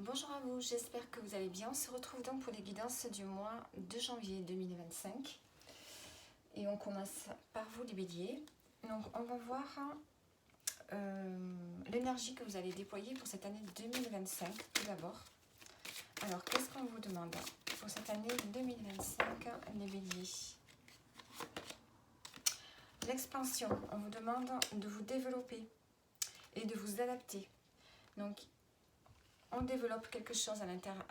Bonjour à vous, j'espère que vous allez bien. On se retrouve donc pour les guidances du mois de janvier 2025. Et on commence par vous les béliers. Donc on va voir l'énergie que vous allez déployer pour cette année 2025 tout d'abord. Alors qu'est-ce qu'on vous demande pour cette année 2025 les béliers? L'expansion, on vous demande de vous développer et de vous adapter. Donc on développe quelque chose à l'intérieur,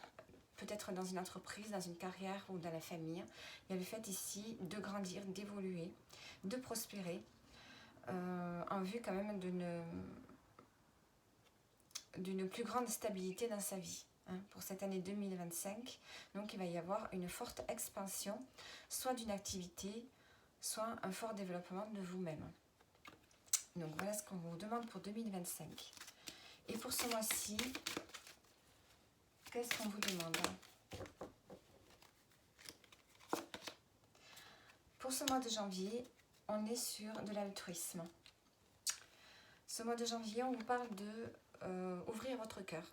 peut-être dans une entreprise, dans une carrière ou dans la famille. Il y a le fait ici de grandir, d'évoluer, de prospérer, en vue quand même d'une plus grande stabilité dans sa vie. Pour cette année 2025, donc il va y avoir une forte expansion, soit d'une activité, soit un fort développement de vous-même. Donc voilà ce qu'on vous demande pour 2025. Et pour ce mois-ci, qu'est-ce qu'on vous demande? Pour ce mois de janvier, on est sur de l'altruisme. Ce mois de janvier, on vous parle de ouvrir votre cœur,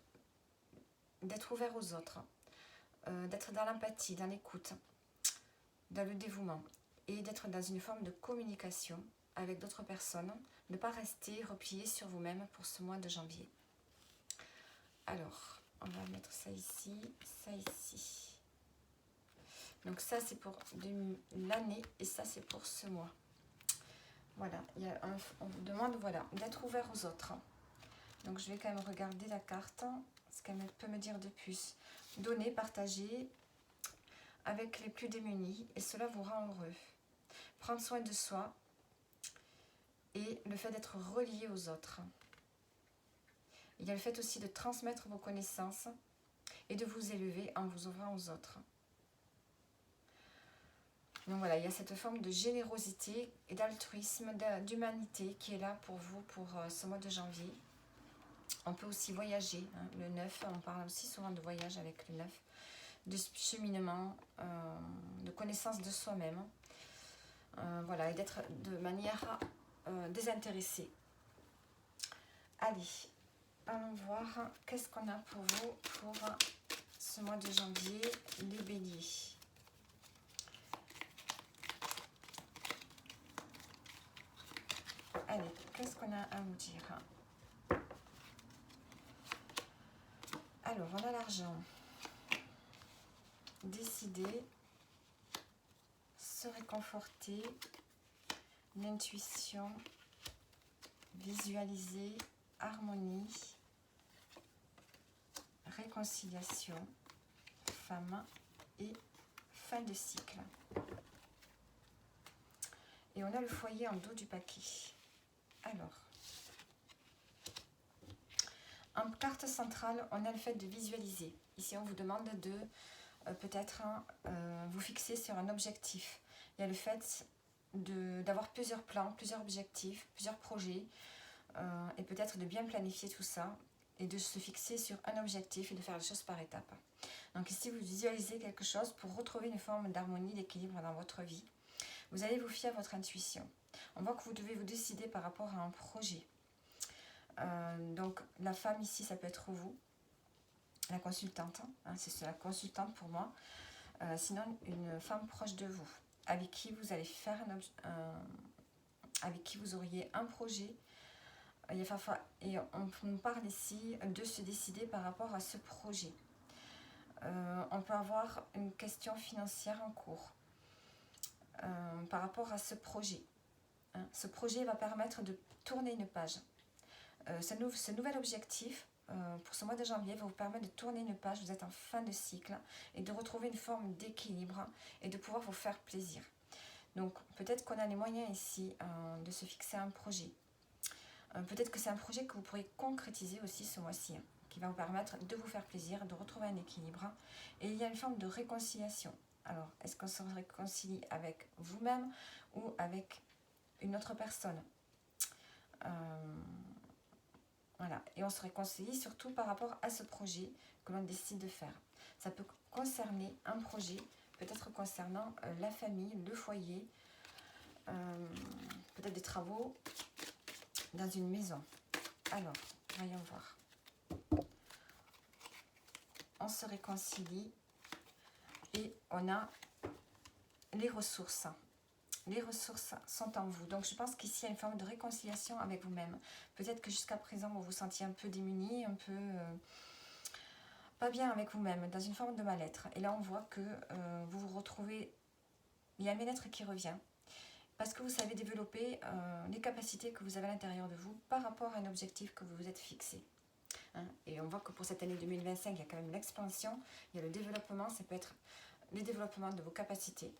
d'être ouvert aux autres, d'être dans l'empathie, dans l'écoute, dans le dévouement et d'être dans une forme de communication avec d'autres personnes, ne pas rester replié sur vous-même pour ce mois de janvier. Alors, on va mettre ça ici, ça ici. Donc ça c'est pour l'année et ça c'est pour ce mois. Voilà, on vous demande d'être ouvert aux autres. Donc je vais quand même regarder la carte, ce qu'elle peut me dire de plus. Donner, partager avec les plus démunis et cela vous rend heureux. Prendre soin de soi et le fait d'être relié aux autres. Il y a le fait aussi de transmettre vos connaissances et de vous élever en vous ouvrant aux autres. Donc voilà, il y a cette forme de générosité et d'altruisme, d'humanité qui est là pour vous pour ce mois de janvier. On peut aussi voyager, le 9, on parle aussi souvent de voyage avec le 9, de cheminement, de connaissance de soi-même, voilà, et d'être de manière désintéressée. Allez, allons voir qu'est-ce qu'on a pour vous pour ce mois de janvier, les béliers. Allez, qu'est-ce qu'on a à vous dire? Alors, on a l'argent. Décider, se réconforter, l'intuition, visualiser, harmonie, réconciliation, femme et fin de cycle. Et on a le foyer en dos du paquet. Alors, en carte centrale, on a le fait de visualiser. Ici, on vous demande de peut-être vous fixer sur un objectif. Il y a le fait d'avoir plusieurs plans, plusieurs objectifs, plusieurs projets, et peut-être de bien planifier tout ça et de se fixer sur un objectif et de faire les choses par étapes. Donc ici, vous visualisez quelque chose pour retrouver une forme d'harmonie, d'équilibre dans votre vie. Vous allez vous fier à votre intuition. On voit que vous devez vous décider par rapport à un projet. Donc la femme ici, ça peut être vous, la consultante, c'est la consultante pour moi. Sinon, une femme proche de vous, avec qui vous allez faire avec qui vous auriez un projet. Et on nous parle ici de se décider par rapport à ce projet. On peut avoir une question financière en cours par rapport à ce projet. Ce projet va permettre de tourner une page. Ce nouvel objectif pour ce mois de janvier va vous permettre de tourner une page. Vous êtes en fin de cycle et de retrouver une forme d'équilibre et de pouvoir vous faire plaisir. Donc peut-être qu'on a les moyens ici de se fixer un projet. Peut-être que c'est un projet que vous pourrez concrétiser aussi ce mois-ci, qui va vous permettre de vous faire plaisir, de retrouver un équilibre. Et il y a une forme de réconciliation. Alors, est-ce qu'on se réconcilie avec vous-même ou avec une autre personne? Voilà, et on se réconcilie surtout par rapport à ce projet que l'on décide de faire. Ça peut concerner un projet, peut-être concernant la famille, le foyer, peut-être des travaux dans une maison. Alors, voyons voir. on se réconcilie et on a les ressources. Les ressources sont en vous. Donc je pense qu'ici il y a une forme de réconciliation avec vous-même. Peut-être que jusqu'à présent vous vous sentiez un peu démuni, un peu pas bien avec vous-même, dans une forme de mal-être. Et là on voit que vous vous retrouvez, il y a un bien-être qui revient. Parce que vous savez développer les capacités que vous avez à l'intérieur de vous par rapport à un objectif que vous vous êtes fixé. Hein, et on voit que pour cette année 2025, il y a quand même l'expansion, il y a le développement, ça peut être le développement de vos capacités.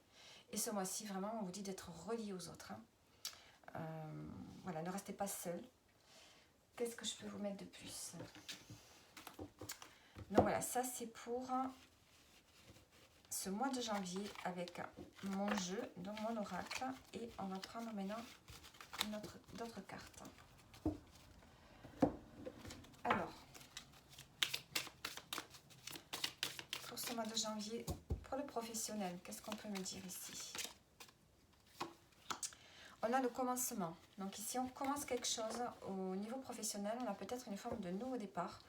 Et ce mois-ci, vraiment, on vous dit d'être relié aux autres. Hein. Voilà, ne restez pas seul. Qu'est-ce que je peux vous mettre de plus? Donc voilà, ça c'est pour ce mois de janvier avec mon jeu, donc mon oracle. Et on va prendre maintenant d'autres cartes. Alors, pour ce mois de janvier, pour le professionnel, qu'est-ce qu'on peut me dire ici? On a le commencement. Donc ici, on commence quelque chose au niveau professionnel. On a peut-être une forme de nouveau départ.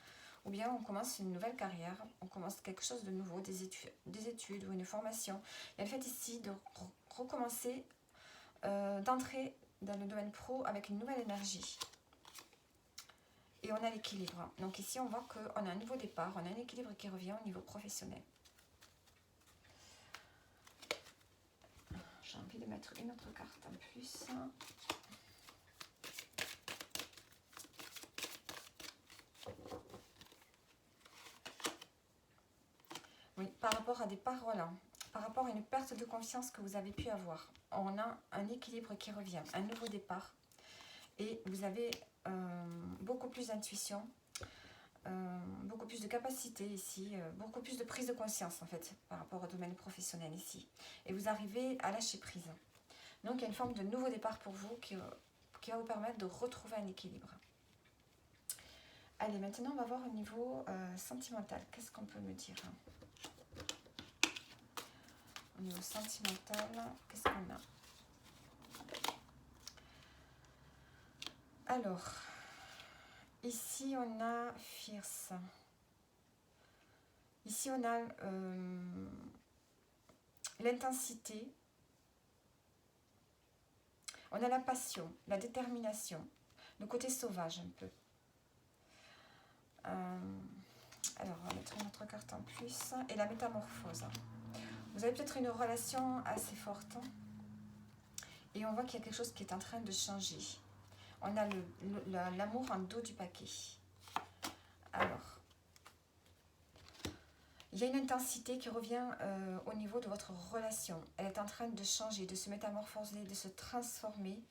Ou bien on commence une nouvelle carrière. On commence quelque chose de nouveau, des études ou une formation. Il y a le fait ici de recommencer, d'entrer dans le domaine pro avec une nouvelle énergie. Et on a l'équilibre. Donc ici, on voit qu'on a un nouveau départ. On a un équilibre qui revient au niveau professionnel. J'ai envie de mettre une autre carte en plus. Oui, par rapport à des paroles, hein, par rapport à une perte de confiance que vous avez pu avoir, on a un équilibre qui revient, un nouveau départ. Et vous avez beaucoup plus d'intuition, beaucoup plus de capacité ici, beaucoup plus de prise de conscience en fait, par rapport au domaine professionnel ici. Et vous arrivez à lâcher prise. Donc il y a une forme de nouveau départ pour vous qui va vous permettre de retrouver un équilibre. Allez, maintenant on va voir au niveau sentimental. Qu'est-ce qu'on peut me dire? Au niveau sentimental, qu'est-ce qu'on a? Alors, ici on a Fierce. Ici on a l'intensité. On a la passion, la détermination, le côté sauvage un peu. Alors, on va mettre une autre carte en plus. Et la métamorphose. Vous avez peut-être une relation assez forte. Et on voit qu'il y a quelque chose qui est en train de changer. On a l'amour en dos du paquet. Alors, il y a une intensité qui revient au niveau de votre relation. Elle est en train de changer, de se métamorphoser, de se transformer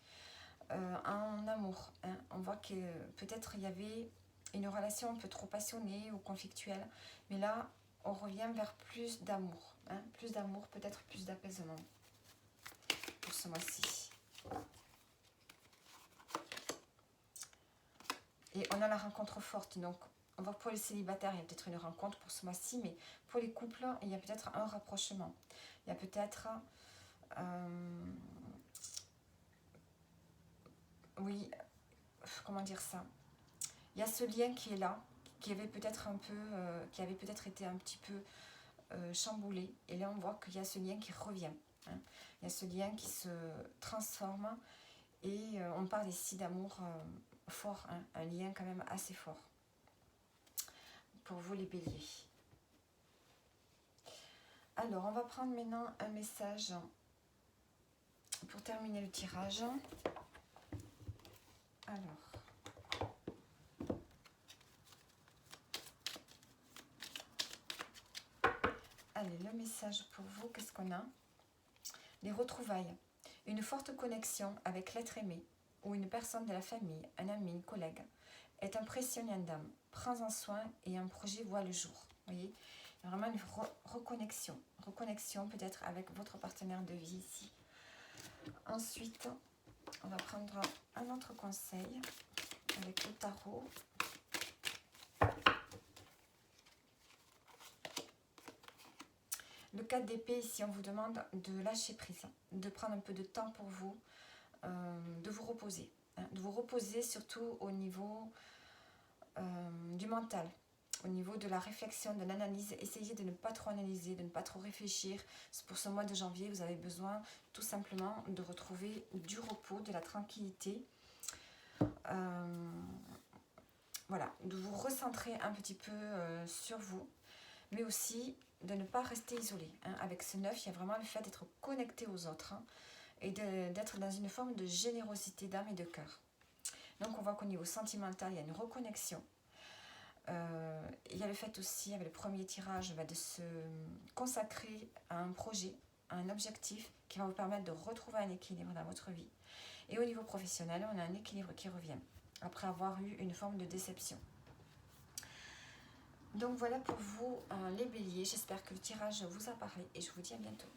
en amour. Hein. On voit que peut-être il y avait une relation un peu trop passionnée ou conflictuelle. Mais là, on revient vers plus d'amour. Hein. Plus d'amour, peut-être plus d'apaisement pour ce mois-ci. Et on a la rencontre forte. Donc, on voit que pour les célibataires, il y a peut-être une rencontre pour ce mois-ci. Mais pour les couples, il y a peut-être un rapprochement. Il y a peut-être... oui, comment dire ça? Il y a ce lien qui est là, qui avait peut-être été un petit peu chamboulé. Et là, on voit qu'il y a ce lien qui revient. Hein. Il y a ce lien qui se transforme. Et on parle ici d'amour fort, hein, un lien quand même assez fort. Pour vous les béliers. Alors, on va prendre maintenant un message pour terminer le tirage. Alors. Allez, le message pour vous, qu'est-ce qu'on a? Les retrouvailles. Une forte connexion avec l'être aimé ou une personne de la famille, un ami, une collègue, est un précieux d'âme. Prends-en soin et un projet voit le jour. Vous voyez, il y a vraiment une reconnexion. Reconnexion peut-être avec votre partenaire de vie ici. Ensuite, on va prendre un autre conseil avec le tarot. Le 4 d'épée, ici, on vous demande de lâcher prise, de prendre un peu de temps pour vous, de vous reposer. Hein, de vous reposer surtout au niveau du mental. Au niveau de la réflexion, de l'analyse, essayez de ne pas trop analyser, de ne pas trop réfléchir. Pour ce mois de janvier, vous avez besoin tout simplement de retrouver du repos, de la tranquillité. Voilà, de vous recentrer un petit peu sur vous, mais aussi de ne pas rester isolé. Hein. Avec ce 9, il y a vraiment le fait d'être connecté aux autres, hein, et d'être dans une forme de générosité d'âme et de cœur. Donc on voit qu'au niveau sentimental, il y a une reconnexion. Il y a le fait aussi, avec le premier tirage, de se consacrer à un projet, à un objectif qui va vous permettre de retrouver un équilibre dans votre vie. Et au niveau professionnel, on a un équilibre qui revient, après avoir eu une forme de déception. Donc voilà pour vous les béliers, j'espère que le tirage vous a parlé et je vous dis à bientôt.